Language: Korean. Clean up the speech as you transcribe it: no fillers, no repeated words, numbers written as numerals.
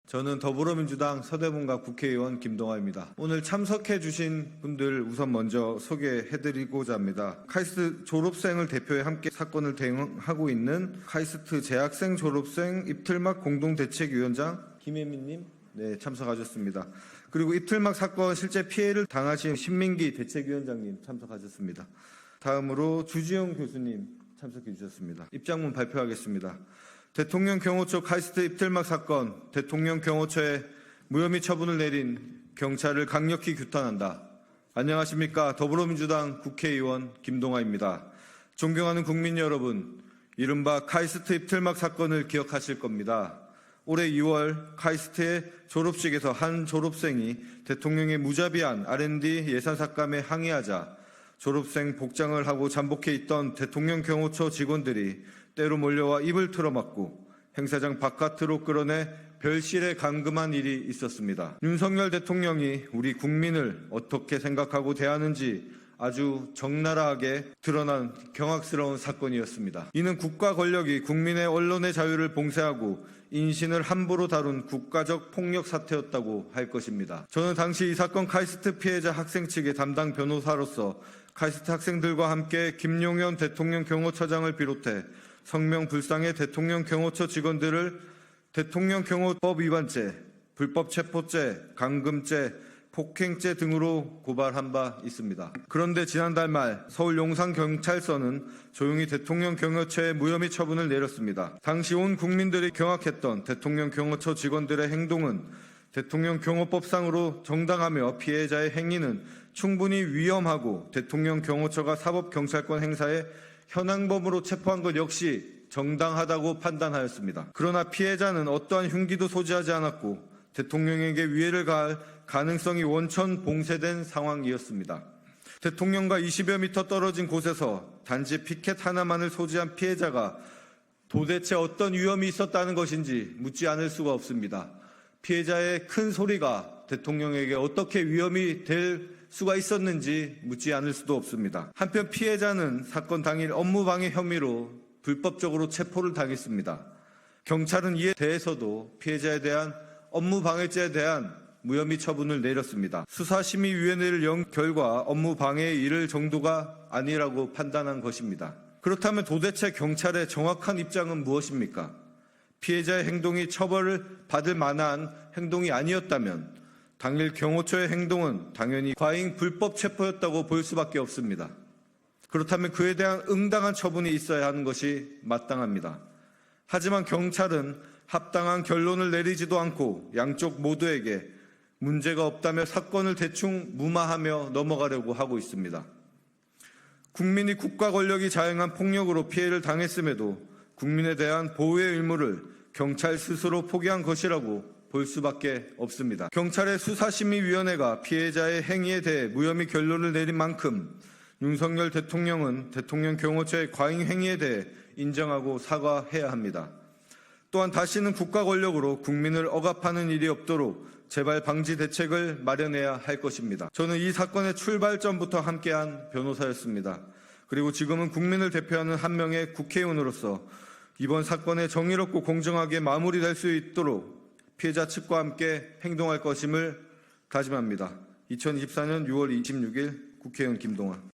저는 더불어민주당 서대문갑 국회의원 김동아입니다. 오늘 참석해 주신 분들 우선 먼저 소개해드리고자 합니다. 카이스트 졸업생을 대표해 함께 사건을 대응하고 있는 카이스트 재학생 졸업생 입틀막 공동대책위원장 김혜민님 참석하셨습니다. 그리고 입틀막 사건 실제 피해를 당하신 신민기 대책위원장님 참석하셨습니다. 다음으로 주지영 교수님 참석해 주셨습니다. 입장문 발표하겠습니다. 대통령 경호처 카이스트 입틀막 사건, 대통령 경호처에 무혐의 처분을 내린 경찰을 강력히 규탄한다. 안녕하십니까. 더불어민주당 국회의원 김동아입니다. 존경하는 국민 여러분, 이른바 카이스트 입틀막 사건을 기억하실 겁니다. 올해 2월 카이스트의 졸업식에서 한 졸업생이 대통령의 무자비한 R&D 예산 삭감에 항의하자 졸업생 복장을 하고 잠복해 있던 대통령 경호처 직원들이 때로 몰려와 입을 틀어막고 행사장 바깥으로 끌어내 별실에 감금한 일이 있었습니다. 윤석열 대통령이 우리 국민을 어떻게 생각하고 대하는지 아주 적나라하게 드러난 경악스러운 사건이었습니다. 이는 국가 권력이 국민의 언론의 자유를 봉쇄하고 인신을 함부로 다룬 국가적 폭력 사태였다고 할 것입니다. 저는 당시 이 사건 카이스트 피해자 학생 측의 담당 변호사로서 카이스트 학생들과 함께 김용현 대통령 경호처장을 비롯해 성명불상의 대통령 경호처 직원들을 대통령 경호법 위반죄, 불법 체포죄, 감금죄, 폭행죄 등으로 고발한 바 있습니다. 그런데 지난달 말 서울 용산경찰서는 조용히 대통령 경호처에 무혐의 처분을 내렸습니다. 당시 온 국민들이 경악했던 대통령 경호처 직원들의 행동은 대통령 경호법상으로 정당하며 피해자의 행위는 충분히 위험하고 대통령 경호처가 사법경찰권 행사에 현행범으로 체포한 것 역시 정당하다고 판단하였습니다. 그러나 피해자는 어떠한 흉기도 소지하지 않았고 대통령에게 위해를 가할 가능성이 원천 봉쇄된 상황이었습니다. 대통령과 20여 미터 떨어진 곳에서 단지 피켓 하나만을 소지한 피해자가 도대체 어떤 위험이 있었다는 것인지 묻지 않을 수가 없습니다. 피해자의 큰 소리가 대통령에게 어떻게 위험이 될 수가 있었는지 묻지 않을 수도 없습니다. 한편 피해자는 사건 당일 업무방해 혐의로 불법적으로 체포를 당했습니다. 경찰은 이에 대해서도 피해자에 대한 업무방해죄에 대한 무혐의 처분을 내렸습니다. 수사심의위원회를 연 결과 업무방해에 이를 정도가 아니라고 판단한 것입니다. 그렇다면 도대체 경찰의 정확한 입장은 무엇입니까? 피해자의 행동이 처벌을 받을 만한 행동이 아니었다면 당일 경호처의 행동은 당연히 과잉 불법 체포였다고 볼 수밖에 없습니다. 그렇다면 그에 대한 응당한 처분이 있어야 하는 것이 마땅합니다. 하지만 경찰은 합당한 결론을 내리지도 않고 양쪽 모두에게 문제가 없다며 사건을 대충 무마하며 넘어가려고 하고 있습니다. 국민이 국가 권력이 자행한 폭력으로 피해를 당했음에도 국민에 대한 보호의 의무를 경찰 스스로 포기한 것이라고 볼 수밖에 없습니다. 경찰의 수사심의위원회가 피해자의 행위에 대해 무혐의 결론을 내린 만큼 윤석열 대통령은 대통령 경호처의 과잉 행위에 대해 인정하고 사과해야 합니다. 또한 다시는 국가 권력으로 국민을 억압하는 일이 없도록 재발 방지 대책을 마련해야 할 것입니다. 저는 이 사건의 출발점부터 함께한 변호사였습니다. 그리고 지금은 국민을 대표하는 한 명의 국회의원으로서 이번 사건의 정의롭고 공정하게 마무리될 수 있도록 피해자 측과 함께 행동할 것임을 다짐합니다. 2024년 6월 26일 국회의원 김동아.